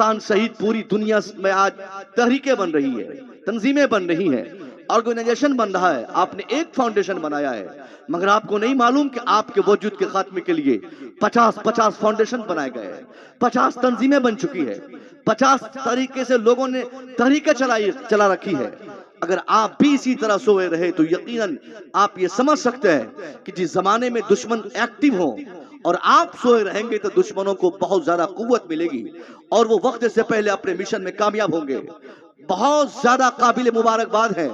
हिंदुस्तान सहित पूरी दुनिया में आज तहरीकें बन रही है, तंजीमें बन रही हैं, ऑर्गेनाइजेशन बन रहा है। आपने एक फाउंडेशन बनाया है, मगर आपको नहीं मालूम कि आपके वजूद के खात्मे के लिए 50-50 फाउंडेशन बनाए गए हैं, 50 तंजीमें बन चुकी है, 50 तरीके से लोगों ने तहरीकें चला रखी है। अगर आप भी इसी तरह सोए रहे तो यकीनन आप ये समझ सकते हैं कि जिस जमाने में दुश्मन एक्टिव हो और आप सोए रहेंगे तो दुश्मनों को बहुत ज्यादा कुव्वत मिलेगी और वो वक्त से पहले अपने मिशन में कामयाब होंगे। बहुत ज्यादा काबिल मुबारकबाद है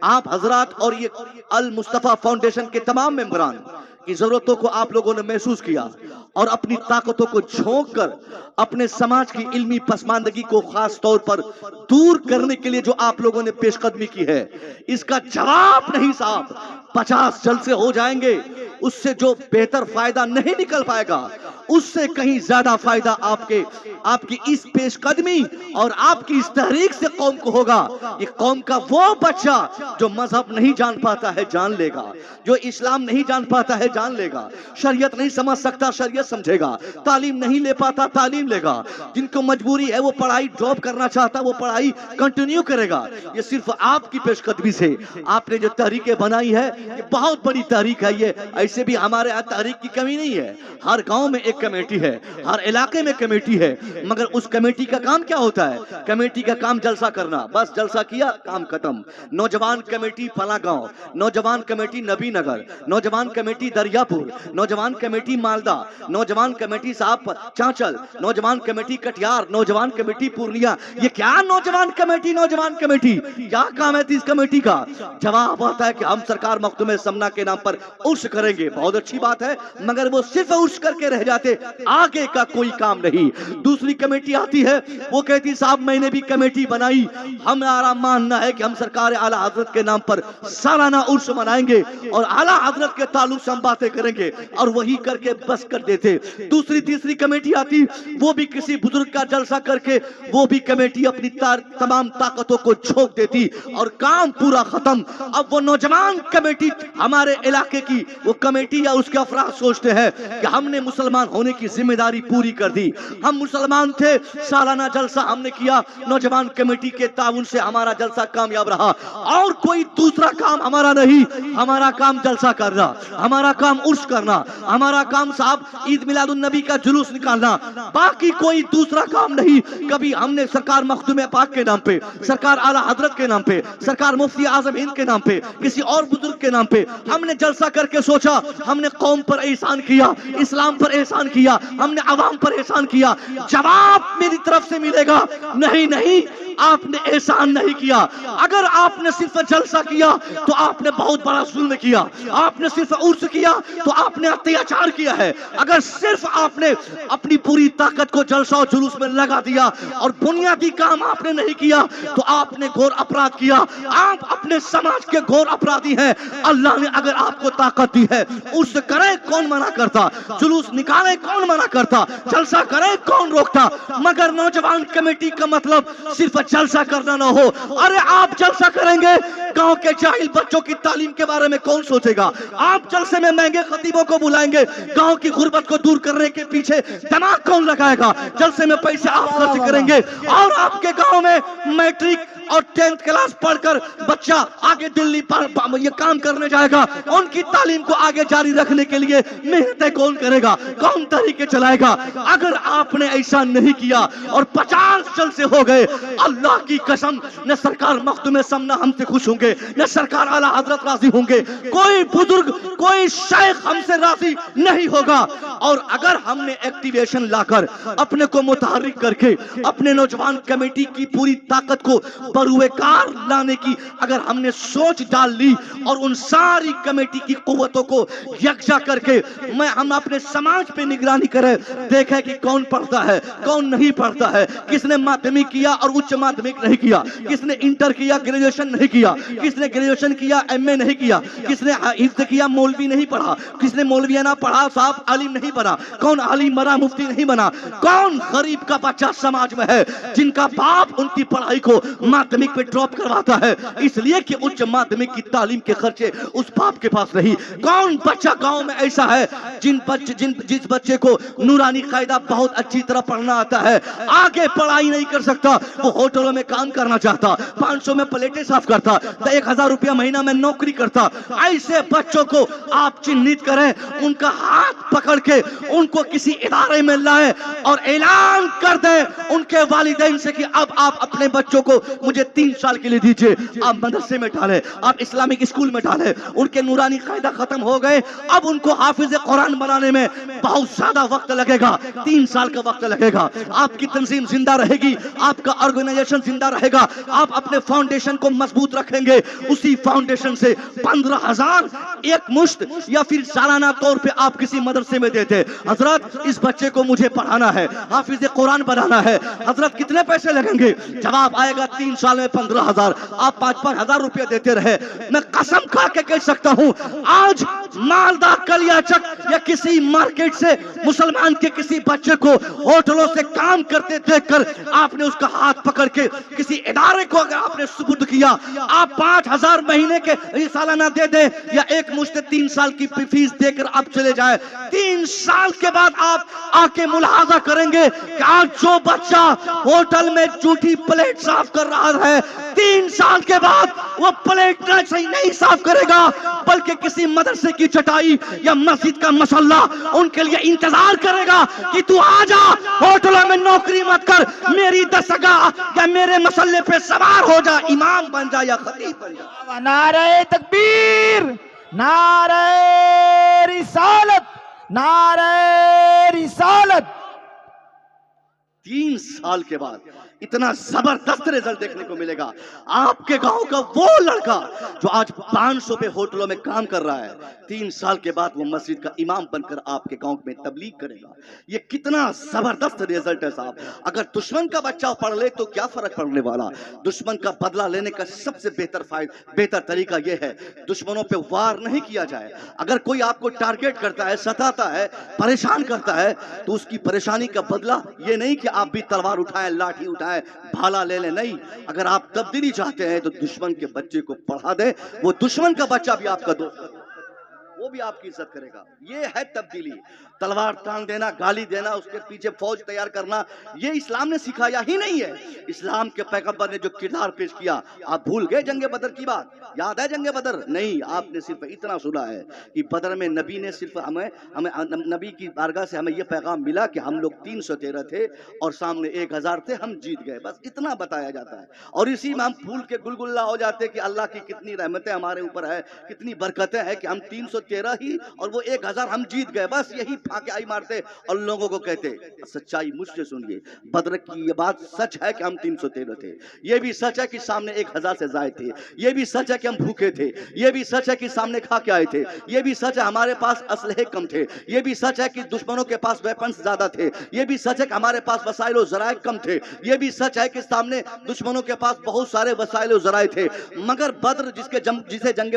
आप हजरात और ये अल मुस्तफा फाउंडेशन के तमाम मेंबरान की जरूरतों को आप लोगों ने महसूस किया और अपनी ताकतों को झोंक कर अपने समाज की इल्मी पसमानदगी को खास तौर पर दूर करने के लिए जो आप लोगों ने पेशकदमी की है, इसका जवाब नहीं साहब। 50 जलसे हो जाएंगे, उससे जो बेहतर फायदा नहीं निकल पाएगा, उससे कहीं ज्यादा फायदा आपकी इस पेशकदमी और आपकी इस तहरीक से कौम को होगा। ये कौम का वो बच्चा जो मजहब नहीं जान पाता है जान लेगा, जो इस्लाम नहीं जान पाता है जान लेगा, शरीयत नहीं समझ सकता शरीयत समझेगा, तालीम नहीं ले पाता तालीम लेगा, जिनको मजबूरी है वो पढ़ाई ड्रॉप करना चाहता वो पढ़ाई कंटिन्यू करेगा। ये सिर्फ आपकी पेशकदमी से आपने जो तहरीकें बनाई है, ये बहुत बड़ी तहरीक है। ये ऐसे भी हमारे यहाँ तहरीक की कमी नहीं है, हर गांव में एक कमेटी है, हर इलाके में कमेटी है, मगर उस कमेटी का काम क्या होता है? कमेटी का काम जलसा करना, बस जलसा किया काम खत्म। नौजवान कमेटी फला गांव, नौजवान कमेटी नबी नगर, नौजवान कमेटी दरियापुर, नौजवान कमेटी मालदा, नौजवान कमेटी साहब चांचल, नौजवान कमेटी कटिहार, नौजवान कमेटी पूर्णिया। ये क्या नौजवान कमेटी क्या काम है इस कमेटी का? जवाब आता है कि हम सरकार मखदूम समना के नाम पर उर्स करेंगे। बहुत अच्छी बात है, मगर वो सिर्फ उर्स करके रह जाते, आगे का कोई काम नहीं। दूसरी कमेटी आती है, वो कहती साहब मैंने भी कमेटी बनाई, हमारा मानना है कि हम सरकार आला हजरत के नाम पर सालाना उर्स मनाएंगे और आला हजरत के ताल्लुक से हम बातें करेंगे, और वही करके बस कर देते। दूसरी तीसरी कमेटी आती, वो भी किसी बुजुर्ग का जलसा करके वो भी कमेटी अपनी तमाम ताकतों को झोंक देती और काम पूरा खत्म। अब वो नौजवान कमेटी हमारे इलाके की वो कमेटी या उसके अफराद सोचते हैं कि हमने मुसलमान होने की जिम्मेदारी पूरी कर दी, हम मुसलमान थे, सालाना जलसा हमने किया, नौजवान कमेटी के ताउन से हमारा जलसा कामयाब रहा, और कोई दूसरा काम हमारा नहीं। हमारा काम जलसा करना, हमारा काम उर्स करना, हमारा काम साहब ईद मिलादुन नबी का जुलूस निकालना, बाकी कोई दूसरा काम नहीं। कभी हमने सरकार मखदूम पाक के नाम पे, सरकार आला हजरत के नाम पे, सरकार मुफ्ती आजम हिंद के नाम पे, किसी और बुजुर्ग के नाम पे हमने जलसा करके सोचा हमने कौम पर एहसान किया, इस्लाम पर एहसान किया, हमने अवाम पर एहसान किया। जवाब मेरी तरफ से मिलेगा, नहीं, आपने एहसान नहीं किया। अगर आपने सिर्फ जलसा किया तो आपने बहुत बड़ा जुल्म किया, आपने सिर्फ उर्स किया तो आपने अत्याचार किया है। अगर सिर्फ आपने अपनी पूरी ताकत को जलसा और जुलूस में लगा दिया और बुनियादी काम आपने नहीं किया तो आपने घोर अपराध किया। आप अपने समाज के घोर अपराधी हैं। अल्लाह ने अगर आपको ताकत दी है, उर्स करे कौन मना करता, जुलूस निकाले कौन मना करता, जलसा करे कौन रोकता। मगर नौजवान कमेटी का मतलब सिर्फ जलसा करना ना हो। अरे आप जलसा करेंगे, गांव के जाहिल बच्चों की तालीम के बारे में कौन सोचेगा? आप जलसे में महंगे खतीबों को बुलाएंगे, गांव की गुर्बत को दूर करने के पीछे दिमाग कौन लगाएगा? जलसे में पैसे आप खर्च करेंगे और आपके गांव में मैट्रिक और 10th क्लास पढ़कर बच्चा आगे दिल्ली ये काम करने जाएगा, उनकी तालीम को आगे जारी रखने के लिए मेहनतें कौन करेगा, कौन तरीके चलाएगा? अगर आपने ऐसा नहीं किया और 50 जलसे हो गए, अल्लाह की कसम न सरकार मखदूम समना हमसे खुश होंगे, न सरकार आला हजरत राजी होंगे, कोई बुजुर्ग कोई शेख हमसे राजी नहीं होगा। और अगर हमने एक्टिवेशन लाकर अपने को मुतहर्रिक करके अपने नौजवान कमेटी की पूरी ताकत को बरूएकार लाने की अगर हमने सोच डाल ली और उन सारी कमेटी की कुव्वतों को यकजा करके हम अपने समाज पे निगरानी करें, देखें कि कौन पढ़ता है कौन नहीं पढ़ता है, किसने माध्यमिक किया और उच्च माध्यमिक नहीं किया, किसने इंटर किया ग्रेजुएशन नहीं किया, किसने ग्रेजुएशन किया एमए नहीं किया, किसने हिफ्ज़ किया मौलवी नहीं पढ़ा, किसने मौलवियाना पढ़ा साहब आलिम नहीं बना, कौन आलिम बना मुफ्ती नहीं बना, कौन गरीब का बच्चा समाज में है जिनका बाप उनकी पढ़ाई को माध्यमिक पे ड्रॉप करवाता है, इसलिए कि उच्च माध्यमिक की तालीम के खर्चे उस बाप के पास नहीं। कौन बच्चा गांव में ऐसा है जिस बच्चे को नूरानी कायदा बहुत अच्छी तरह पढ़ना आता है, आगे पढ़ाई नहीं कर सकता, वो होटलों में काम करना चाहता, 500 में प्लेटें साफ करता, तो 1000 रुपया महीना में नौकरी करता। ऐसे बच्चों को आप चिन्हित करें, उनका हाथ पकड़ के उनको किसी इदारे में लाए और ऐलान कर दे उनके वालिदैन से कि अब आप अपने बच्चों को मुझे 3 साल के लिए दीजिए, आप मदरसे में डालें, आप इस्लामिक स्कूल में डालें। उनके नूरानी कायदा खत्म हो गए, अब उनको हाफिज कुरान बनाने में बहुत ज्यादा वक्त लगेगा, 3 साल का वक्त लगेगा। आपकी तंजीम जिंदा रहेगी, आपका ऑर्गेनाइजेशन जिंदा रहेगा, आप अपने फाउंडेशन को मजबूत रखेंगे। उसी फाउंडेशन से 15,000 एक मुश्त या फिर सालाना तौर पे आप किसी मदरसे में देते, हजरत इस बच्चे को मुझे पढ़ाना है, हाफिज कुरान बनाना है, हजरत कितने पैसे लगेंगे? जवाब आएगा 3 साल में 15,000। आप 5-5 हजार रुपया देते रहे। मैं कसम खा के कह सकता हूं, आज मालदा कलियाचक या किसी मार्केट से मुसलमान के किसी बच्चे को होटलों से काम करते देखकर आपने उसका हाथ पकड़ के किसी इदारे को अगर आपने सुपुर्द किया, आप 5,000 महीने के सालाना दे दे या एक मुश्त 3 साल की फीस देकर आप चले जाए, 3 साल के बाद आप आके मुलाहाजा करेंगे कि आज जो बच्चा होटल में जूठी प्लेट साफ कर रहा है, 3 साल के बाद वो प्लेट सही नहीं साफ करेगा, बल्कि किसी मदरसे की चटाई या मस्जिद का मसल्ला उनके लिए इंतजार करेगा कि तू आ जा, होटलों में नौकरी मत कर, मेरी दस्तगाह या मेरे मसल्ले पे सवार हो जा, इमाम बन जा या खतीब बन जा। नारे तकबीर, नारे रिसालत, नारे रिसालत। 3 साल के बाद इतना जबरदस्त रिजल्ट देखने को मिलेगा। आपके गांव का वो लड़का जो आज 500 पे होटलों में काम कर रहा है, 3 साल के बाद वो मस्जिद का इमाम बनकर आपके गांव में तबलीग करेगा। ये कितना जबरदस्त रिजल्ट है साहब। अगर दुश्मन का बच्चा पढ़ ले तो क्या फर्क पड़ने वाला। दुश्मन का बदला लेने का सबसे बेहतर तरीका यह है, दुश्मनों पे वार नहीं किया जाए। अगर कोई आपको टारगेट करता है, सताता है, परेशान करता है, तो उसकी परेशानी का बदला ये नहीं कि आप भी तलवार उठाएं, लाठी उठाएं, भाला ले ले, नहीं। अगर आप तब्दीली चाहते हैं तो दुश्मन के बच्चे को पढ़ा दे, वो दुश्मन का बच्चा भी आपका दोस्त, वो भी आपकी इज्जत करेगा। ये है तब्दीली। तलवार तान देना, गाली देना, उसके पीछे फौज तैयार करना, ये इस्लाम ने सिखाया ही नहीं है। इस्लाम के पैगंबर ने जो किरदार पेश किया, आप भूल गए जंगे बदर की बात? याद है जंगे बदर? नहीं, आपने सिर्फ इतना सुना है कि बदर में नबी ने सिर्फ हमें नबी की बारगाह से हमें यह पैगाम मिला कि हम लोग 313 थे और सामने 1000 थे, हम जीत गए, बस इतना बताया जाता है। और इसी में हम फूल के गुलगुल्ला हो जाते कि अल्लाह की कितनी रहमतें हमारे ऊपर है, कितनी बरकतें हैं कि हम 313 ही और वो 1000 हम जीत गए, बस यही फाके आई मारते और लोगों को कहते। सच्चाई मुझसे सुनिए, बदर की ये बात सच है कि हम 313 थे, ये भी सच है कि सामने 1000 से ज्यादा थे, ये भी सच है कि हम भूखे थे, ये भी सच है कि सामने खा के आए थे, ये भी सच है हमारे पास असलहे कम थे, ये भी सच है कि दुश्मनों के पास वेपन्स ज्यादा थे, ये भी सच है कि हमारे पास वसाइल और जराए कम थे, ये भी सच है कि सामने दुश्मनों के पास बहुत सारे वसाइल और जराए थे। मगर बद्र जिसे जंग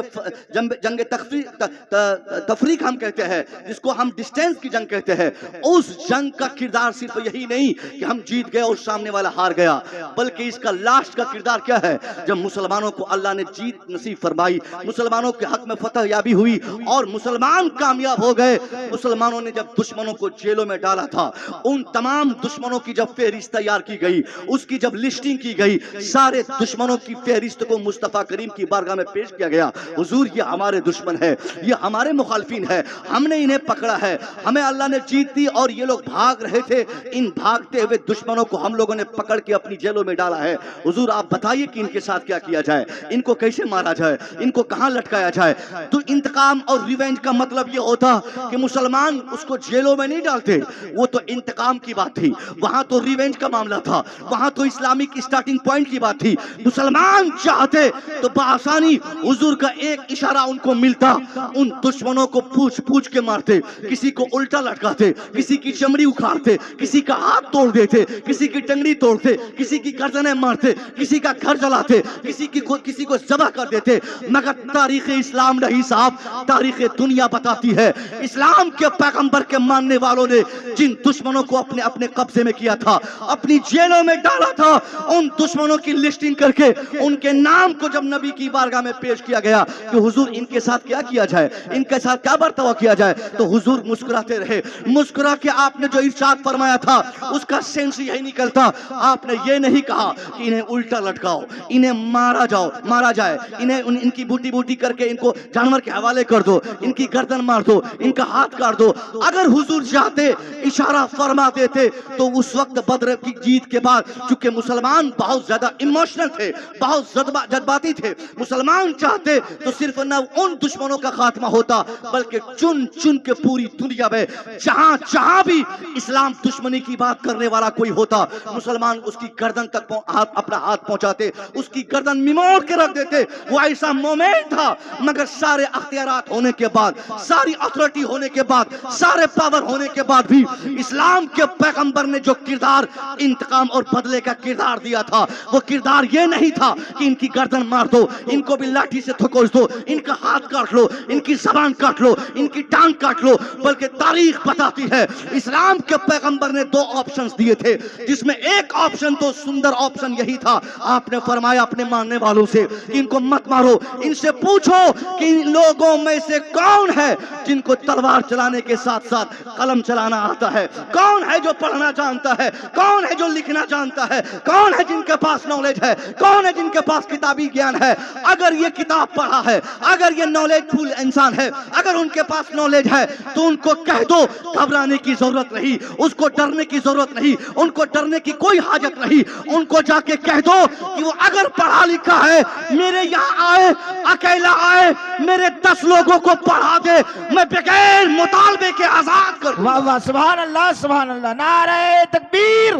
तफरीक हम कहते हैं, जिसको हम डिस्टेंस की जंग कहते हैं, उस जंग का किरदार सिर्फ यही नहीं कि हम जीत गए और सामने वाला हार गया, बल्कि इसका लास्ट का किरदार क्या है? जब मुसलमानों को अल्लाह ने जीत नसीब फरमाई, मुसलमानों के हक में फतह याबी हुई और मुसलमान कामयाब हो गए, मुसलमानों ने जब दुश्मनों को जेलों में डाला था, उन तमाम दुश्मनों की जब फहरिस्त तैयार की गई, उसकी जब लिस्टिंग की गई, सारे दुश्मनों की फहरिस्त को मुस्तफा करीम की बारगाह में पेश किया गया। हुजूर, ये हमारे दुश्मन है, ये हमारे मुखालफिन है, हमने इन्हें पकड़ा है, हमें अल्लाह ने जीत दी और ये लोग भाग रहे थे, इन भागते हुए दुश्मनों को हम लोगों ने पकड़ के अपनी जेलों में डाला है। हुजूर, आप बताइए कि इनके साथ क्या किया जाए, इनको कैसे मारा जाए, इनको कहां लटकाया जाए। तो इंतकाम और रिवेंज का मतलब ये होता कि मुसलमान उसको जेलों में नहीं डालते, वो तो इंतकाम की बात थी, वहां तो रिवेंज का मामला था, वहां तो इस्लामिक स्टार्टिंग पॉइंट की बात थी। मुसलमान चाहते तो बआसानी हुजूर का एक इशारा उनको मिलता, उन दुश्मनों को पूछ पूछ के मारते, किसी को उल्टा लटकाते, किसी की चमड़ी उखाड़ते, किसी का हाथ तोड़ देते, किसी की टंगड़ी तोड़ते, किसी की गर्दनें मारते, किसी का घर जलाते, किसी को ज़बह कर देते। मगर तारीख इस्लाम नहीं साहब, तारीख दुनिया बताती है इस्लाम के पैगंबर के मानने वालों ने जिन दुश्मनों को अपने अपने कब्जे में किया था, अपनी जेलों में डाला था, उन दुश्मनों की लिस्टिंग करके उनके नाम को जब नबी की बारगाह में पेश किया गया कि हुजूर इनके साथ क्या किया जाए, इनके साथ क्या बर्ताव किया जाए, तो हुजूर मुस्कुराते रहे। मुस्कुरा के आपने जो इरशाद फरमाया था उसका सेंस यही निकलता। आपने ये नहीं कहा कि इन्हें उल्टा लटकाओ, इन्हें मारा जाए, इन्हें इनकी बूटी बूटी करके इनको जानवर के हवाले कर दो, इनकी गर्दन मार दो, इनका हाथ काट दो। अगर हुजूर चाहते, इशारा फरमा देते, तो उस वक्त बदर की जीत के बाद, चूंकि मुसलमान बहुत ज्यादा इमोशनल थे, बहुत जज्बाती थे, मुसलमान चाहते तो सिर्फ न उन दुश्मनों का खात्मा होता, बल्कि चुन चुन के पूरी दुनिया में जहां जहां भी इस्लाम दुश्मनी की बात करने वाला कोई होता, मुसलमान उसकी गर्दन तक अपना हाथ पहुंचाते, उसकी गर्दन निमोड़ के रख देते। वो ऐसा मोमेंट था। मगर सारे अख्तियारात होने के बाद, सारी अथॉरिटी होने के बाद, सारे पावर होने के बाद भी इस्लाम के पैगंबर ने जो किरदार इंतकाम और बदले का किरदार दिया था, वो किरदार ये नहीं था कि इनकी गर्दन मार दो, इनको भी लाठी से ठोकोस दो, इनका हाथ काट लो, इनकी जबान काट लो, इनकी टांग काट लो। बल्कि तारीख बताती है इस्लाम के पैगंबर ने दो ऑप्शंस दिए थे, जिसमें एक ऑप्शन तो सुंदर ऑप्शन यही था, आपने फरमाया अपने मानने वालों से कि इनको मत मारो, इनसे पूछो कि इन लोगों में से कौन है जिनको तलवार चलाने के साथ साथ कलम चलाना आता है, कौन है जो पढ़ना जानता है, कौन है जो लिखना जानता है, कौन है जिनके पास नॉलेज है, कौन है जिनके पास किताबी ज्ञान है। अगर ये किताब पढ़ा है, अगर ये नॉलेजफुल इंसान है, अगर उनके पास नॉलेज है, तो उनको कह दो घबराने की जरूरत नहीं, उसको डरने की जरूरत नहीं, उनको डरने की कोई हाजत नहीं। उनको जाके कह दो कि वो अगर पढ़ा लिखा है, मेरे यहाँ आए, अकेला आए, मेरे 10 लोगों को पढ़ा दे, मैं बगैर मुतालबे के आजाद कर दूं। वाह वाह, सुभान अल्लाह सुभान अल्लाह। नारे तकबीर,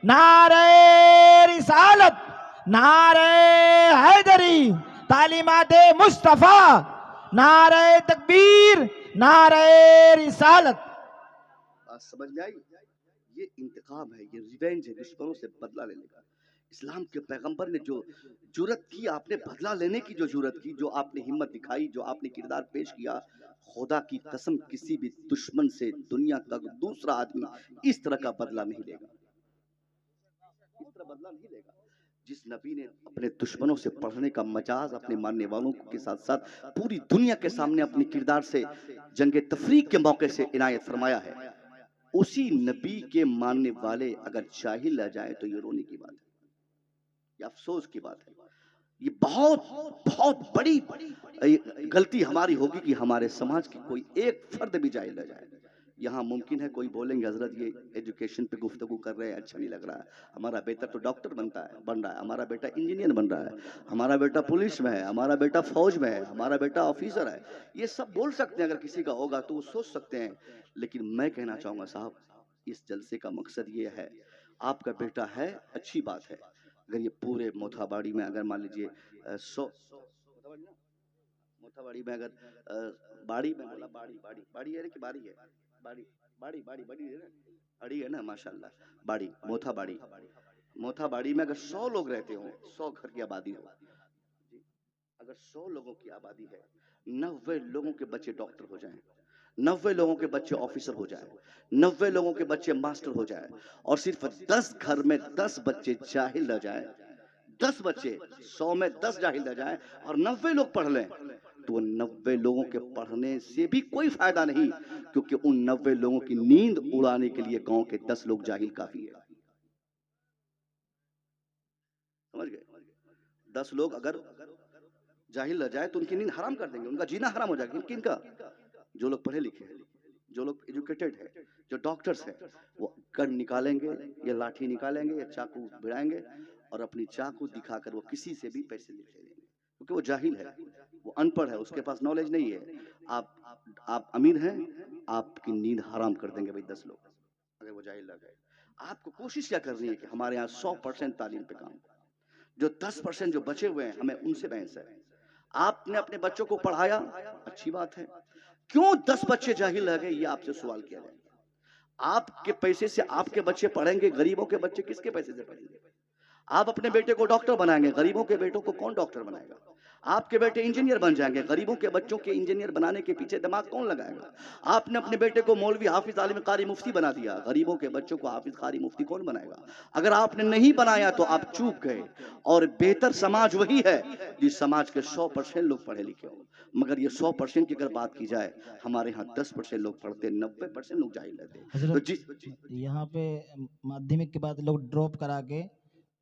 नारे रिसालत, नारे हैदरी, तालीमाते मुस्तफा, नारे तकबीर, नारे रिसालत। बात समझ में आई? ये इंतकाम है, ये रिवेंज है, दुश्मनों से बदला लेने का। इस्लाम के पैगंबर ने जो जुरत की, आपने बदला लेने की जो जुरत की, जो आपने हिम्मत दिखाई, जो आपने किरदार पेश किया, खुदा की कसम किसी भी दुश्मन से दुनिया का दूसरा आदमी इस तरह का बदला नहीं लेगा, इस तरह बदला नहीं लेगा। जिस नबी ने अपने दुश्मनों से पढ़ने का मजाज अपने मानने वालों के साथ साथ पूरी दुनिया के सामने अपने किरदार से जंगे तफरीक के मौके से इनायत फरमाया है, उसी नबी के मानने वाले अगर जाहिल रह जाए तो ये रोने की बात है, ये अफसोस की बात है। ये बहुत बहुत बड़ी गलती हमारी होगी कि हमारे समाज की कोई एक फर्द भी जाहिल रह जाए। यहाँ मुमकिन है कोई बोलेंगे हजरत ये एजुकेशन पे गुफ्तगू कर रहे हैं, अच्छा नहीं लग रहा है, हमारा बेटा तो डॉक्टर बन रहा है, हमारा बेटा इंजीनियर बन रहा है, हमारा बेटा पुलिस में है, हमारा बेटा फौज में है, हमारा बेटा ऑफिसर है। ये सब बोल सकते हैं, अगर किसी का होगा तो वो सोच सकते हैं। लेकिन मैं कहना चाहूँगा साहब, इस जलसे का मकसद ये है, आपका बेटा है अच्छी बात है, अगर ये पूरे मोथाबाड़ी में अगर मान लीजिए 100 मोथाबाड़ी में अगर बाड़ी में बोला बाड़ी है कि बाड़ी है, बाड़ी है ना, बाड़ी है ना, माशाल्लाह, बाड़ी मोथाबाड़ी में अगर 100 लोग रहते हो, 100 घर की आबादी हो, अगर 100 लोगों की आबादी है, 90 लोगों के बच्चे डॉक्टर हो जाएं, 90 लोगों के बच्चे ऑफिसर हो जाएं, 90 लोगों के बच्चे मास्टर हो जाएं, और सिर्फ 10 घर में 10 बच्चे जाहिल रह जाएं, 10 बच्चे 100 में 10 जाहिल रह जाएं और 90 लोग पढ़ लें, तो 90 लोगों के पढ़ने से भी कोई फायदा नहीं, क्योंकि उन 90 लोगों की नींद उड़ाने के लिए गांव के 10 लोग जाहिल काफी है। समझ गए? 10 लोग अगर जाहिल रह जाए तो उनकी नींद हराम कर देंगे, उनका जीना हराम हो जाएगा। किनका? जो लोग पढ़े लिखे हैं, जो लोग एजुकेटेड है, जो डॉक्टर्स है, वो गन निकालेंगे या लाठी निकालेंगे या चाकू भिड़ाएंगे और अपनी चाकू दिखाकर वो किसी से भी पैसे ले लेंगे, क्योंकि वो जाहिल है, वो अनपढ़ है, उसके पास नॉलेज नहीं है। आप अमीर हैं, आपकी नींद हराम कर देंगे भाई 10 लोग, अगर वो जाहिल रह गए। आपको कोशिश क्या करनी है कि हमारे यहाँ 100% तालीम पे काम, जो 10% जो बचे हुए हैं हमें उनसे बहस है। आपने अपने बच्चों को पढ़ाया, अच्छी बात है, क्यों 10 बच्चे जाहिल रह गए, ये आपसे सवाल किया जाएगा। आपके पैसे से आपके बच्चे पढ़ेंगे, गरीबों के बच्चे किसके पैसे से पढ़ेंगे? आप अपने बेटे को डॉक्टर बनाएंगे, गरीबों के बेटों को कौन डॉक्टर बनाएगा? आपके बेटे इंजीनियर बन जाएंगे, गरीबों के बच्चों के इंजीनियर बनाने के पीछे दिमाग कौन लगाएगा? आपने अपने बेटे को मौलवी, हाफिज, आलिम, कारी, मुफ्ती बना दिया, गरीबों के बच्चों को हाफिज, कारी, मुफ्ती कौन बनाएगा? अगर आपने नहीं बनाया तो आप चूक गए। और बेहतर समाज वही है जिस समाज के 100% लोग पढ़े लिखे हो। मगर ये 100% की अगर बात की जाए, हमारे यहाँ 10% लोग पढ़ते, 90% लोग जाहिल रहते। तो हजरत यहाँ पे माध्यमिक के बाद लोग ड्रॉप करा के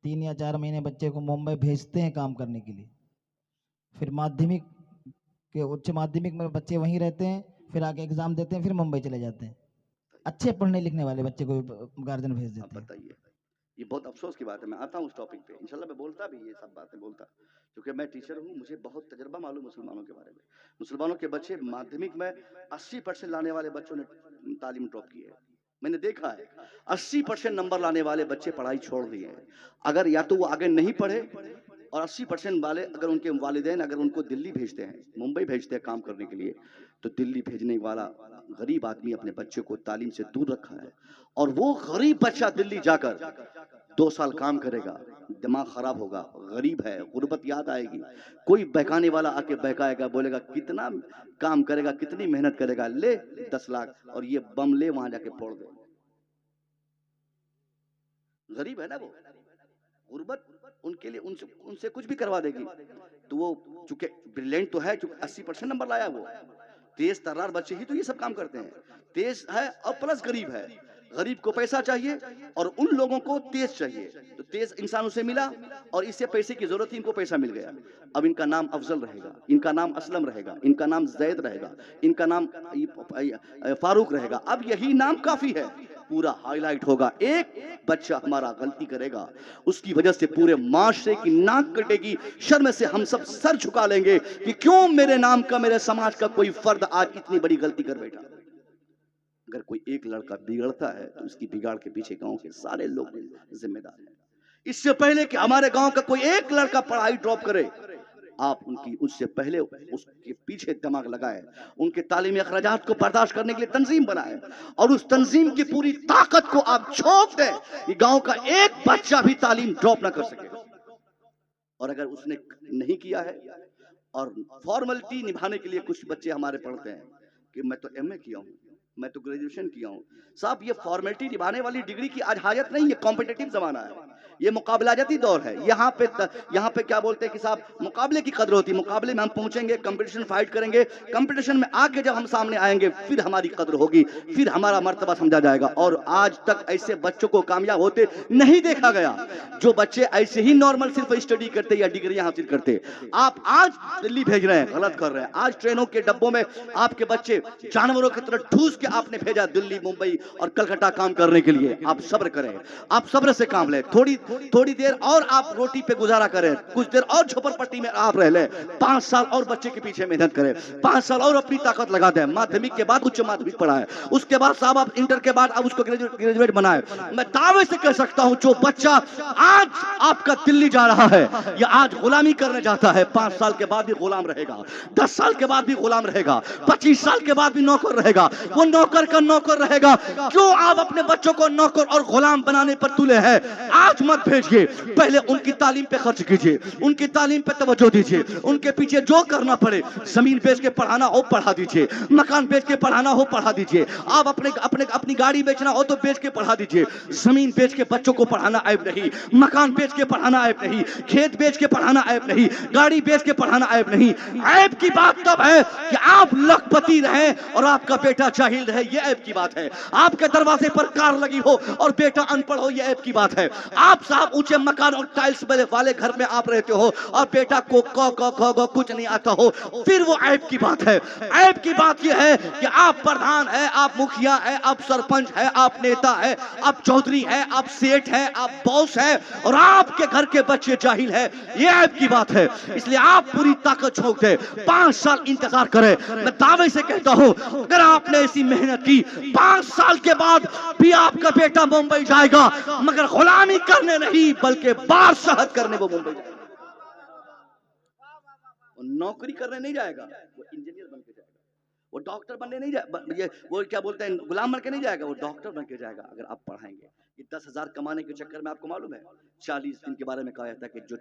3 या 4 महीने बच्चे को मुंबई भेजते हैं काम करने के लिए, फिर माध्यमिक के उच्च माध्यमिक में बच्चे वहीं रहते हैं, फिर आगे एग्जाम देते हैं, फिर मुंबई चले जाते हैं। अच्छे पढ़ने लिखने वाले बच्चे को गार्जियन भेज अब देते हैं। बताइए, ये बहुत अफसोस की बात है। मैं आता हूँ उस टॉपिक पे, इंशाल्लाह मैं बोलता भी ये सब बातें बोलता, क्योंकि मैं टीचर हूँ, मुझे बहुत तजर्बा मालूम मुसलमानों के बारे में। मुसलमानों के बच्चे माध्यमिक में 80% लाने वाले बच्चों ने तालीम ड्रॉप की है। मैंने देखा है 80% नंबर लाने वाले बच्चे पढ़ाई छोड़ दिए हैं। अगर या तो वो आगे नहीं पढ़े, और 80% वाले अगर उनके वालिदैन अगर उनको दिल्ली भेजते हैं, मुंबई भेजते हैं काम करने के लिए, तो दिल्ली भेजने वाला गरीब आदमी अपने बच्चे को तालीम से दूर रखा है। और वो गरीब बच्चा दिल्ली जाकर 2 साल काम करेगा, दिमाग खराब होगा, गरीब है, गुर्बत याद आएगी। कोई बहकाने वाला आके बहकाएगा, बोलेगा कितना काम करेगा, कितनी मेहनत करेगा, ले 10 लाख और ये बम ले वहां जाके फोड़ दे। गरीब है ना वो, गुर्बत उनके लिए उनसे कुछ भी करवा देगी। तो वो चूंकि ब्रिलियंट तो है, चूंकि 80% नंबर लाया, वो तेज तर्रार बच्चे ही तो ये सब काम करते हैं। तेज है और प्लस गरीब है। गरीब को पैसा चाहिए और उन लोगों को तेज चाहिए, तो तेज इंसान उसे मिला और इससे पैसे की जरूरत थी, इनको पैसा मिल गया। अब इनका नाम अफजल रहेगा, इनका नाम असलम रहेगा, इनका नाम जैद रहेगा, इनका नाम फारूक रहेगा। अब यही नाम काफी है, पूरा हाईलाइट होगा। एक बच्चा हमारा गलती करेगा, उसकी वजह से पूरे माशरे की नाक कटेगी, शर्म से हम सब सर झुका लेंगे कि क्यों मेरे नाम का, मेरे समाज का कोई फर्द आज इतनी बड़ी गलती कर बैठा। अगर कोई एक लड़का बिगड़ता है तो उसकी बिगाड़ के पीछे गांव के सारे लोग जिम्मेदार हैं। इससे पहले कि हमारे गांव का कोई एक लड़का पढ़ाई ड्रॉप करे, आप उससे पहले उसके पीछे दिमाग लगाए, उनके तालीमी अखराजात को बर्दाश्त करने के लिए तंजीम बनाए और उस तंजीम की पूरी ताकत को आप झोंक दें कि गांव का एक बच्चा भी तालीम ड्रॉप ना कर सके। और अगर उसने नहीं किया है और फॉर्मेलिटी निभाने के लिए कुछ बच्चे हमारे पढ़ते हैं कि मैं तो एमए किया हूं, मैं तो ग्रेजुएशन किया हूं। साहब, ये फॉर्मेलिटी निभाने वाली डिग्री की आज हाजत नहीं है, कॉम्पिटिटिव जमाना है, ये मुकाबलाजाती दौर है। यहाँ पे क्या बोलते हैं कि साहब मुकाबले की कदर होती है, मुकाबले में हम पहुंचेंगे, कंपटीशन फाइट करेंगे, कंपटीशन में आके जब हम सामने आएंगे फिर हमारी कदर होगी, फिर हमारा मर्तबा समझा जाएगा। और आज तक ऐसे बच्चों को कामयाब होते नहीं देखा गया, जो बच्चे ऐसे ही नॉर्मल सिर्फ स्टडी करते या डिग्री हासिल करते। आप आज दिल्ली भेज रहे हैं, गलत कर रहे हैं। आज ट्रेनों के डब्बों में आपके बच्चे जानवरों की तरह ठूस के आपने भेजा दिल्ली, मुंबई और कलकत्ता काम करने के लिए। आप सब्र करें, आप सब्र से काम लें, थोड़ी देर और आप रोटी पे गुजारा करें, कुछ देर और झोपड़पट्टी में आप रह लें, 5 साल और बच्चे के पीछे मेहनत करें, 5 साल और अपनी ताकत लगा दें। माध्यमिक के बाद उच्च माध्यमिक पढ़ाएं, उसके बाद साहब आप इंटर के बाद आप उसको ग्रेजुएट बनाएं। मैं दावे से कह सकता हूं, जो बच्चा आज आपका दिल्ली जा रहा है या आज गुलामी करने जाता है, 5 साल के बाद भी गुलाम रहेगा, 10 साल के बाद भी गुलाम रहेगा, 25 साल के बाद भी नौकर रहेगा, वो नौकर का नौकर रहेगा। क्यों आप अपने बच्चों को नौकर और गुलाम बनाने पर तुले हैं? आज मत भेजिए, पहले उनकी तालीम पे खर्च कीजिए, उनकी तालीम पे तवज्जो दीजिए, उनके पीछे जो करना पड़े, जमीन बेच के पढ़ाना हो पढ़ा दीजिए, मकान बेच के पढ़ाना हो पढ़ा दीजिए, आप अपनी गाड़ी बेचना हो तो बेच के पढ़ा दीजिए। जमीन बेच के बच्चों को पढ़ाना ऐब नहीं, मकान बेच के पढ़ाना ऐब नहीं, खेत बेच के पढ़ाना ऐब नहीं, गाड़ी बेच के पढ़ाना ऐब नहीं। ऐब की बात तब है कि आप लखपति रहें और आपका बेटा जाहिल रहे, ये ऐब की बात है। आपके दरवाजे पर कार लगी हो और बेटा अनपढ़ हो, ये ऐब की बात है। आप साहब ऊंचे मकान और टाइल्स वाले घर में आप रहते हो और बेटा को कुछ नहीं आता हो, फिर वो ऐब की बात है। ऐब की बात ये है कि आप प्रधान है, आप मुखिया है, आप सरपंच है, आप नेता है, आप चौधरी है, आप सेठ है, आप बॉस है और आपके घर के बच्चे जाहिल है, ये ऐब की बात है। इसलिए आप पूरी ताकत झोंक दे, 5 साल इंतजार करें। मैं दावे से कहता हूं, अगर आपने ऐसी मेहनत की, 5 साल के बाद भी आपका बेटा मुंबई जाएगा, मगर गुलामी करने नहीं बल्कि बार शहद करने वो मुंबई जाएगा। नौकरी करने नहीं जाएगा, वो इंजीनियर बन के जाएगा, वो डॉक्टर बनने नहीं ये वो क्या बोलते हैं, गुलाम बन के नहीं जाएगा, वो डॉक्टर बन के जाएगा अगर आप पढ़ाएंगे। ये 10,000 कमाने के चक्कर में, आपको मालूम है 40 दिन के बारे में कहा जाता है कि जो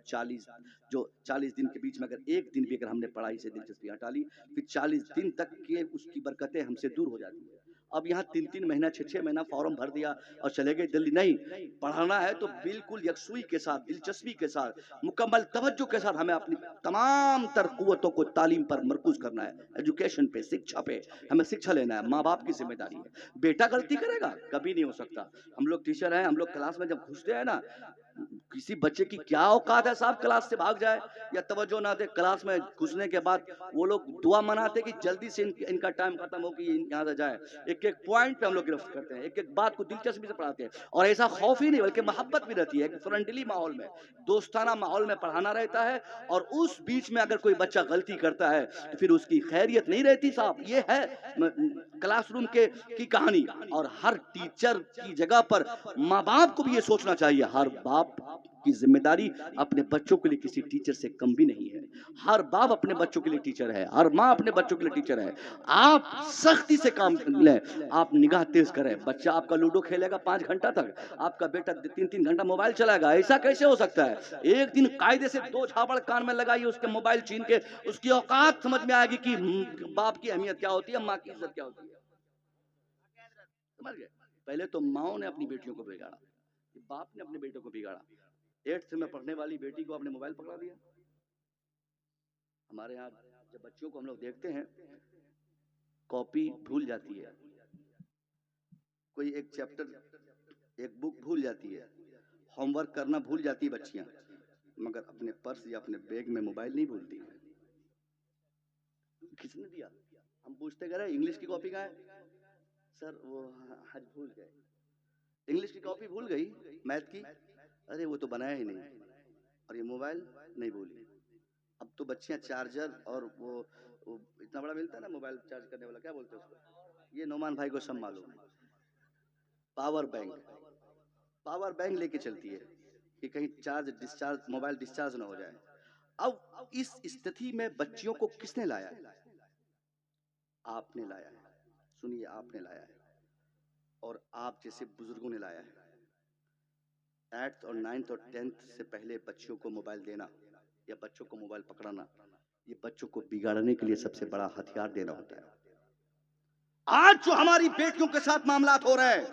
40 दिन के बीच में अगर एक दिन भी अगर हमने पढ़ाई से दिलचस्पी हटा ली, फिर 40 दिन तक के उसकी बरकतें हमसे दूर हो जाती है। अब यहाँ 3-3 महीना 6-6 महीना फॉर्म भर दिया और चले गए दिल्ली। नहीं, पढ़ाना है तो बिल्कुल यकसुई के साथ, दिलचस्पी के साथ, मुकम्मल तवज्जो के साथ हमें अपनी तमाम तर कुव्वतों को तालीम पर मरकूज करना है, एजुकेशन पे, शिक्षा पे हमें शिक्षा लेना है। माँ बाप की जिम्मेदारी है। बेटा गलती करेगा कभी नहीं हो सकता। हम लोग टीचर हैं, हम लोग क्लास में जब घुसते हैं ना, किसी बच्चे की क्या औकात है साहब क्लास से भाग जाए या तवज्जो ना दे। क्लास में घुसने के बाद वो लोग दुआ मनाते कि जल्दी से इनका टाइम खत्म हो कि यहाँ से जाए। एक एक पॉइंट पे हम लोग गिरफ्त करते हैं, एक एक बात को दिलचस्पी से पढ़ाते हैं, और ऐसा खौफ ही नहीं बल्कि मोहब्बत भी रहती है। फ्रेंडली माहौल में, दोस्ताना माहौल में पढ़ाना रहता है। और उस बीच में अगर कोई बच्चा गलती करता है तो फिर उसकी खैरियत नहीं रहती साहब। ये है क्लासरूम के की कहानी। और हर टीचर की जगह पर माँ बाप को भी ये सोचना चाहिए, हर बाप की जिम्मेदारी अपने बच्चों के लिए किसी टीचर से कम भी नहीं है। हर बाप अपने बच्चों के लिए टीचर है, हर माँ अपने बच्चों के लिए टीचर है। आप सख्ती से काम लें, आप निगाह तेज करें। बच्चा आपका लूडो खेलेगा 5 घंटा तक, आपका बेटा 3-3 घंटा मोबाइल चलाएगा, ऐसा कैसे हो सकता है? एक दिन कायदे से 2 झापड़ कान में लगाइए, उसके मोबाइल छीन के, उसकी औकात समझ में आएगी कि बाप की अहमियत क्या होती है, माँ की इज्जत क्या होती है। समझ गए? पहले तो माओ ने अपनी बेटियों को बिगाड़ा, बाप ने अपने बेटों को बिगाड़ा। 8th में पढ़ने वाली बेटी को आपने मोबाइल पकड़ा दिया। हमारे यहाँ जब बच्चों को हम लोग देखते हैं, कॉपी भूल जाती है, कोई एक चैप्टर, एक बुक भूल जाती है, होमवर्क करना भूल जाती है बच्चियां, मगर अपने पर्स या अपने बैग में मोबाइल नहीं भूलती है। किसने दिया? हम पूछते गए इंग्लिश की कॉपी कहाँ है? सर वो आज भूल गए। इंग्लिश की कॉपी भूल गई, मैथ की, अरे वो तो बनाया ही नहीं, और ये मोबाइल नहीं भूली। अब तो बच्चियां चार्जर और वो इतना बड़ा मिलता है ना मोबाइल चार्ज करने वाला, क्या बोलते हैं उसको, ये नोमान भाई को सब मालूम है, पावर बैंक लेके चलती है कि कहीं मोबाइल डिस्चार्ज ना हो जाए। अब इस स्थिति में बच्चियों को किसने लाया है? आपने लाया है। सुनिए, आपने लाया है और आप जैसे बुजुर्गों ने लाया है। 8th और 9th और 10th से पहले बच्चों को मोबाइल देना या बच्चों को मोबाइल पकड़ाना, ये बच्चों को बिगाड़ने के लिए सबसे बड़ा हथियार देना होता है। आज जो हमारी बेटियों के साथ मामलात हो रहे हैं,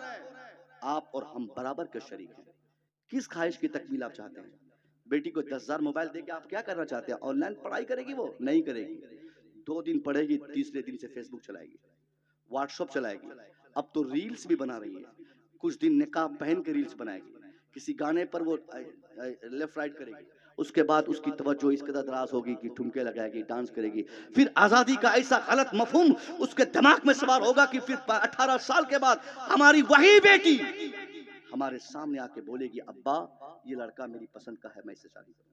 आप और हम बराबर के शरीक हैं। किस ख्वाहिश की तकमील आप चाहते हैं? बेटी को 10,000 मोबाइल देके आप क्या करना चाहते हैं? ऑनलाइन पढ़ाई करेगी? वो नहीं करेगी। 2 दिन पढ़ेगी, तीसरे दिन से फेसबुक चलाएगी, व्हाट्सएप चलाएगी। अब तो रील्स भी बना रही है, कुछ दिन निकाब पहन के रील्स बनाएगी, किसी गाने पर वो लेफ्ट राइट करेगी, उसके बाद उसकी तवज्जो इस कदर दराज होगी कि ठुमके लगाएगी, डांस करेगी। फिर आजादी का ऐसा गलत मफहूम उसके दिमाग में सवार होगा कि फिर 18 साल के बाद हमारी वही बेटी हमारे सामने आके बोलेगी, अब्बा ये लड़का मेरी पसंद का है, मैं इससे शादी करूंगा।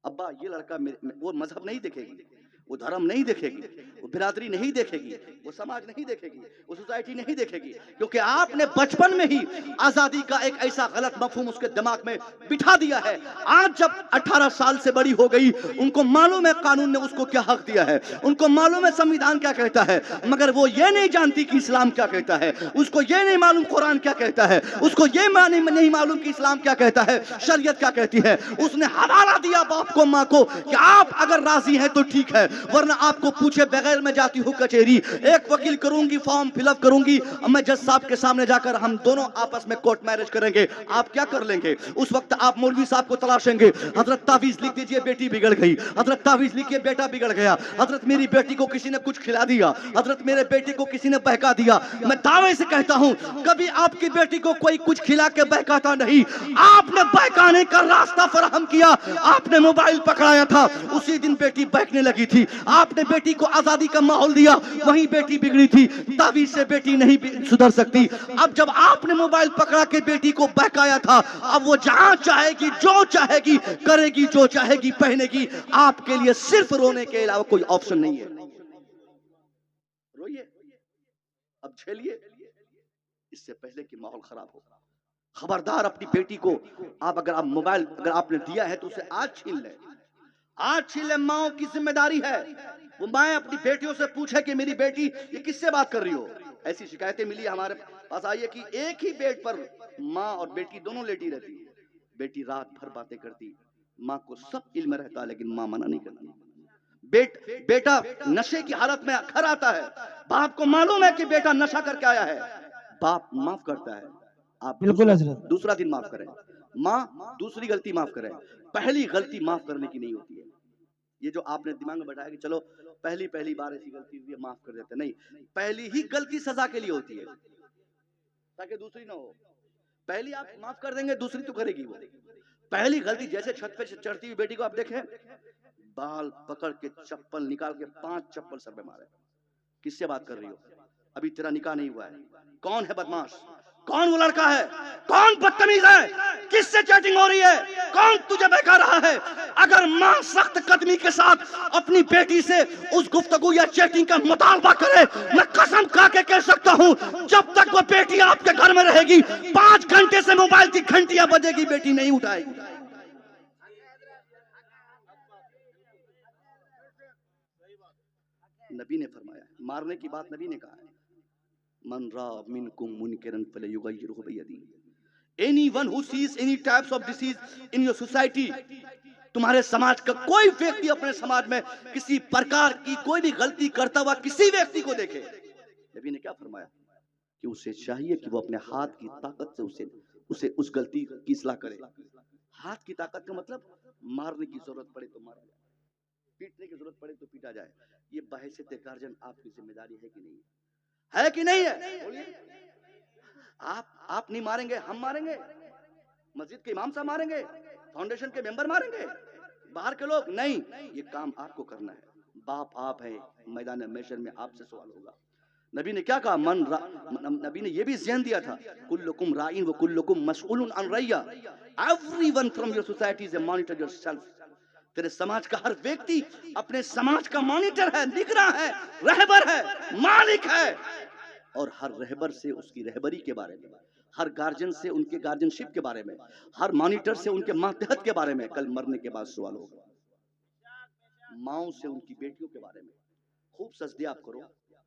अब्बा ये लड़का वो मजहब नहीं देखेगी, वो धर्म नहीं देखेगी, वो बिरादरी नहीं देखेगी, वो समाज नहीं देखेगी, वो सोसाइटी नहीं देखेगी, क्योंकि आपने बचपन में ही आजादी का एक ऐसा गलत मफहूम उसके दिमाग में बिठा दिया है। आज जब 18 साल से बड़ी हो गई, उनको मालूम है कानून ने उसको क्या हक दिया है, उनको मालूम है संविधान क्या कहता है, मगर वो ये नहीं जानती कि इस्लाम क्या कहता है, उसको ये नहीं मालूम कुरान क्या कहता है, उसको ये नहीं मालूम कि इस्लाम क्या कहता है, शरीयत क्या कहती है। उसने हवाला दिया बाप को, माँ को, कि आप अगर राजी हैं तो ठीक है, वरना आपको पूछे बगैर मैं जाती हूँ कचहरी, एक वकील करूंगी, फॉर्म फिलअप करूंगी, मैं जज साहब के सामने जाकर हम दोनों आपस में कोर्ट मैरिज करेंगे। आप क्या कर लेंगे? उस वक्त आप मौलवी साहब को तलाशेंगे, हजरत तावीज लिख दीजिए बेटी बिगड़ गई, हजरत तावीज लिखिए बेटा बिगड़ गया, हजरत मेरी बेटी को किसी ने कुछ खिला दिया, हजरत मेरे बेटे को किसी ने बहका दिया। मैं दावे से कहता हूं, कभी आपकी बेटी को कोई कुछ खिला के बहकाता नहीं, आपने बहकाने का रास्ता फराहम किया। आपने मोबाइल पकड़ाया था, उसी दिन बेटी बहकने लगी थी। आपने बेटी को आजादी का माहौल दिया, वहीं बेटी बिगड़ी थी। तावीज से बेटी नहीं सुधर सकती। अब जब आपने मोबाइल पकड़ा के बेटी को बहकाया था, अब वो जहां चाहेगी, जो चाहेगी करेगी, जो चाहेगी पहनेगी। आपके लिए सिर्फ रोने के अलावा कोई ऑप्शन नहीं है। रोइए, अब झेलिए, इससे पहले कि माहौल खराब हो। खबरदार अपनी बेटी को आप अगर आप मोबाइल अगर आपने दिया है तो उसे आज छीन लें। आज छिले माओ की जिम्मेदारी है वो माएं अपनी बेटियों से पूछे कि मेरी बेटी ये किससे बात कर रही हो। ऐसी शिकायतें मिली हमारे पास आई है कि एक ही बेड पर माँ और बेटी दोनों लेटी रहती। बेटी रात भर बातें करती, माँ को सब इल्म रहता लेकिन माँ मना नहीं करती। बेटा नशे की हालत में घर आता है, बाप को मालूम है कि बेटा नशा करके आया है, बाप माफ करता है। आप बिल्कुल हजरत। दूसरा दिन माफ करें, माँ दूसरी गलती माफ करें, पहली गलती माफ करने की नहीं होती है। ये जो आपने दिमाग में बैठाया कि चलो पहली पहली बार ऐसी गलती हुई है माफ कर देते, नहीं, पहली ही गलती सजा के लिए होती है ताकि दूसरी ना हो। पहली आप माफ कर देंगे, दूसरी तो करेगी वो। पहली गलती जैसे छत पे चढ़ती हुई बेटी को आप देखें, बाल पकड़ के चप्पल निकाल के 5 चप्पल सर पे मारे। किससे बात कर रही हो, अभी तेरा निकाह नहीं हुआ है, कौन है बदमाश, कौन वो लड़का है, कौन बदतमीज है, किससे चैटिंग हो रही है, कौन तुझे बहका रहा है। अगर मां सख्त कदमी के साथ अपनी बेटी से उस गुफ्तगू या चैटिंग का मुतालबा करे, मैं कसम खा के कह सकता हूं जब तक वो बेटी आपके घर में रहेगी 5 घंटे से मोबाइल की घंटियां बजेगी, बेटी नहीं उठाएगी। नबी ने फरमाया, मारने की बात नबी ने कहा है, मन रा मिनकुम मुनकरन फलयुगय्यिरहु बियदी। Anyone who sees any types of disease in your society, तुम्हारे समाज का कोई व्यक्ति अपने समाज में किसी प्रकार की कोई भी गलती करता हुआ किसी व्यक्ति को देखे, नबी ने क्या फरमाया कि उसे चाहिए कि वो अपने हाथ की ताकत से उसे उस गलती की इस्लाह करे। हाथ की ताकत का मतलब मारने की जरूरत पड़े तो मार जाए, पीटने की जरूरत पड़े तो पीटा जाए। ये बहैसियत गार्जियन आपकी जिम्मेदारी है कि नहीं है कि नहीं है? बोलिए। आप नहीं मारेंगे, हम मारेंगे, मस्जिद के इमाम साहब मारेंगे, फाउंडेशन के मेंबर मारेंगे, बाहर के लोग नहीं। ये काम आपको करना है, बाप आप है, मैदान महशर में आपसे सवाल होगा। नबी ने क्या कहा, नबी ने ये भी ज़हन दिया था, कुल्लुकुम राइन व कुल्लुकुम मसऊलुन अन रैया, everyone from your society is a monitor yourself. तेरे समाज का हर व्यक्ति अपने समाज का मॉनिटर है, निगरान है, रहबर है, मालिक है, और हर रहबर से उसकी रहबरी के बारे में, हर गार्जियन से उनके गार्जियनशिप के बारे में, हर मॉनिटर से उनके मातहत के बारे में कल मरने के बाद सवाल होगा। माओ से उनकी बेटियों के बारे में खूब सजदे आप करो,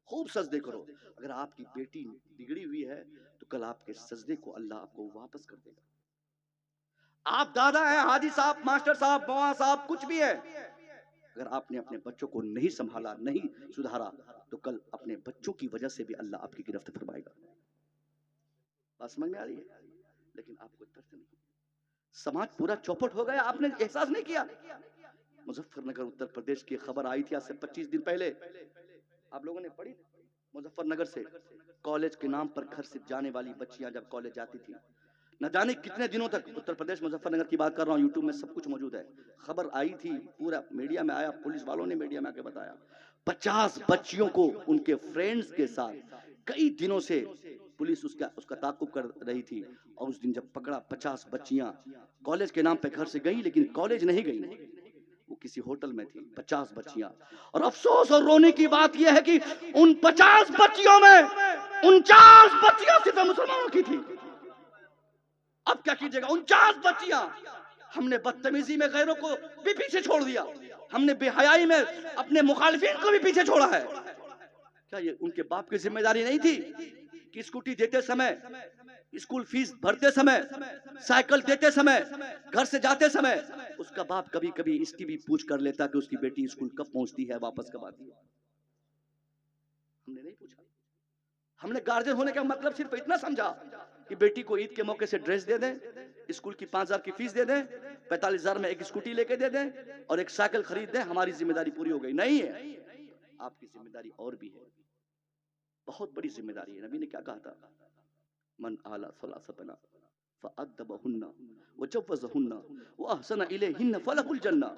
खूब सजदे करो। अगर आपकी बेटी बिगड़ी हुई है तो कल आपके सजदे को अल्लाह आपको वापस कर देगा। आप दादा हैं, हाजी साहब, मास्टर साहब, मौआ साहब, कुछ भी है, अगर आपने अपने बच्चों को नहीं संभाला, नहीं सुधारा, तो कल अपने बच्चों की वजह से भी अल्लाह आपकी गिरफ्त फरमाएगा। बात समझ में आ रही है? लेकिन आपको तरस नहीं, समाज पूरा चौपट हो गया, आपने एहसास नहीं किया। मुजफ्फरनगर उत्तर प्रदेश की खबर आई थी आज से 25 दिन पहले, आप लोगों ने पढ़ी? मुजफ्फरनगर से कॉलेज के नाम पर घर से जाने वाली बच्चियां जब कॉलेज जाती थी, न जाने कितने दिनों तक, उत्तर प्रदेश मुजफ्फरनगर की बात कर रहा हूँ, यूट्यूब में सब कुछ मौजूद है, खबर आई थी, पूरा मीडिया में आया, पुलिस वालों ने मीडिया में आके बताया, 50 बच्चियों को उनके फ्रेंड्स के साथ कई दिनों से पुलिस उसका ताकुब कर रही थी, और उस दिन जब पकड़ा 50 बच्चियां कॉलेज के नाम पे घर से गई, लेकिन कॉलेज नहीं गई, वो किसी होटल में थी, 50 बच्चियां। और अफसोस और रोने की बात यह है कि उन 50 बच्चियों में 49 बच्चियां सिर्फ मुसलमानों की थी। अब क्या कीजिएगा, 49 बच्चियां। हमने बदतमीजी में गैरों को भी पीछे छोड़ दिया, हमने बेहयाई में अपने मुखालिफिन को भी पीछे छोड़ा है। क्या ये उनके बाप की जिम्मेदारी नहीं थी कि स्कूटी देते समय, स्कूल फीस भरते समय, साइकिल देते समय, घर से जाते समय उसका बाप कभी कभी इसकी भी पूछ कर लेता कि उसकी बेटी स्कूल कब पहुंचती है, वापस कब आती है? हमने नहीं पूछा। हमने गार्जियन होने का मतलब सिर्फ इतना समझा कि बेटी को ईद के मौके से ड्रेस दे दें, स्कूल की 5,000 की फीस दे दें, 45,000 में एक स्कूटी लेके दे दें और एक साइकिल खरीद दें, हमारी जिम्मेदारी पूरी हो गई। नहीं है, आपकी जिम्मेदारी और भी है, बहुत बड़ी जिम्मेदारी है। नबी ने क्या कहा था, मन आला सलासतना फअद्दबहुन्ना वजव्वज़हुन्ना वअहसना इलैहिन्ना फलहुल जन्ना।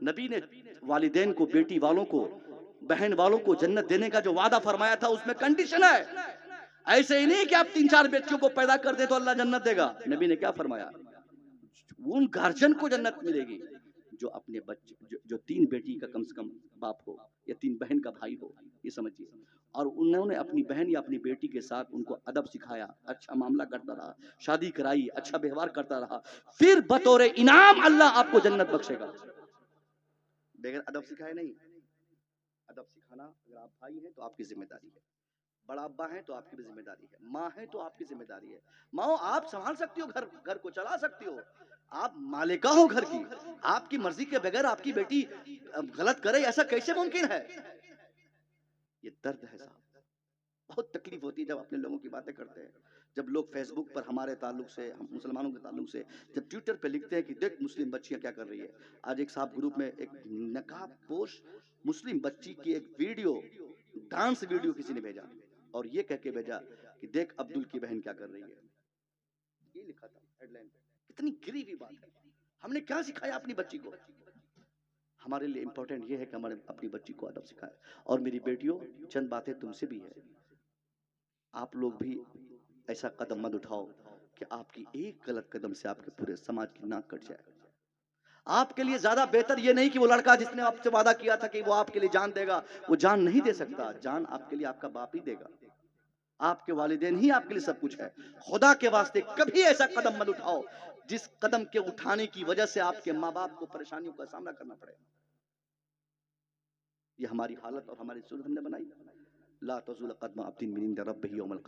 नबी ने वालिदैन को, बेटी वालों को, बहन वालों को जन्नत देने का जो वादा फरमाया था उसमें कंडीशन है। ऐसे ही नहीं कि आप 3-4 बच्चों को पैदा कर दे तो अल्लाह जन्नत देगा। नबी ने क्या फरमाया, उन गार्जियन को जन्नत मिलेगी जो अपने बच्चे, जो 3 बेटी का कम से कम बाप हो या 3 बहन का भाई हो, ये समझिए, और उन्होंने अपनी बहन या अपनी बेटी के साथ उनको अदब सिखाया, अच्छा मामला करता रहा, शादी कराई, अच्छा व्यवहार करता रहा, फिर बतौर इनाम अल्लाह आपको जन्नत बख्शेगा। बगैर अदब सिखाए नहीं। अदब सिखाना, अगर आप भाई हैं तो आपकी जिम्मेदारी है, बड़ा अब्बा है तो आपकी भी जिम्मेदारी है, माँ है तो आपकी जिम्मेदारी है। माँ, आप संभाल सकती हो घर, घर को चला सकती हो, आप मालिका हो घर की। आपकी मर्जी के बगैर आपकी बेटी गलत करे, ऐसा कैसे मुमकिन है? ये दर्द है साहब, बहुत तकलीफ होती है जब अपने लोगों की बातें करते हैं। जब लोग फेसबुक पर हमारे ताल्लुक से, हम मुसलमानों के ताल्लुक से, जब ट्विटर पे लिखते हैं कि देख मुस्लिम बच्चियां क्या कर रही है। आज एक साहब ग्रुप में एक नकाब पोश मुस्लिम बच्ची की एक वीडियो, डांस वीडियो किसी ने भेजा और ये कह के भेजा कि देख अब्दुल की बहन क्या कर रही है। ये लिखा था हेडलाइन पे। कितनी गिरी हुई बात है। हमने क्या सिखाया अपनी बच्ची को? हमारे लिए इंपॉर्टेंट ये है कि हमारे अपनी बच्ची को अदब सिखाएं। और मेरी बेटियों, चंद बातें तुमसे भी है, आप लोग भी ऐसा कदम मत उठाओ कि आपकी एक गलत कदम से आपके पूरे समाज की नाक कट जाए। आपके लिए ज्यादा बेहतर ये नहीं कि वो लड़का जिसने आपसे वादा किया था कि वो आपके लिए जान देगा, वो जान नहीं दे सकता। जान आपके लिए आपका बाप ही देगा, आपके वालिदैन ही आपके लिए सब कुछ है। खुदा के वास्ते कभी ऐसा कदम मत उठाओ जिस कदम के उठाने की वजह से आपके माँ बाप को परेशानियों का सामना करना पड़े। ये हमारी हालत और हमारी सूरत हमने बनाई। ला तज़ूल क़दम अब्दिन मिन इंद रब्बिही यौमल क़यामह।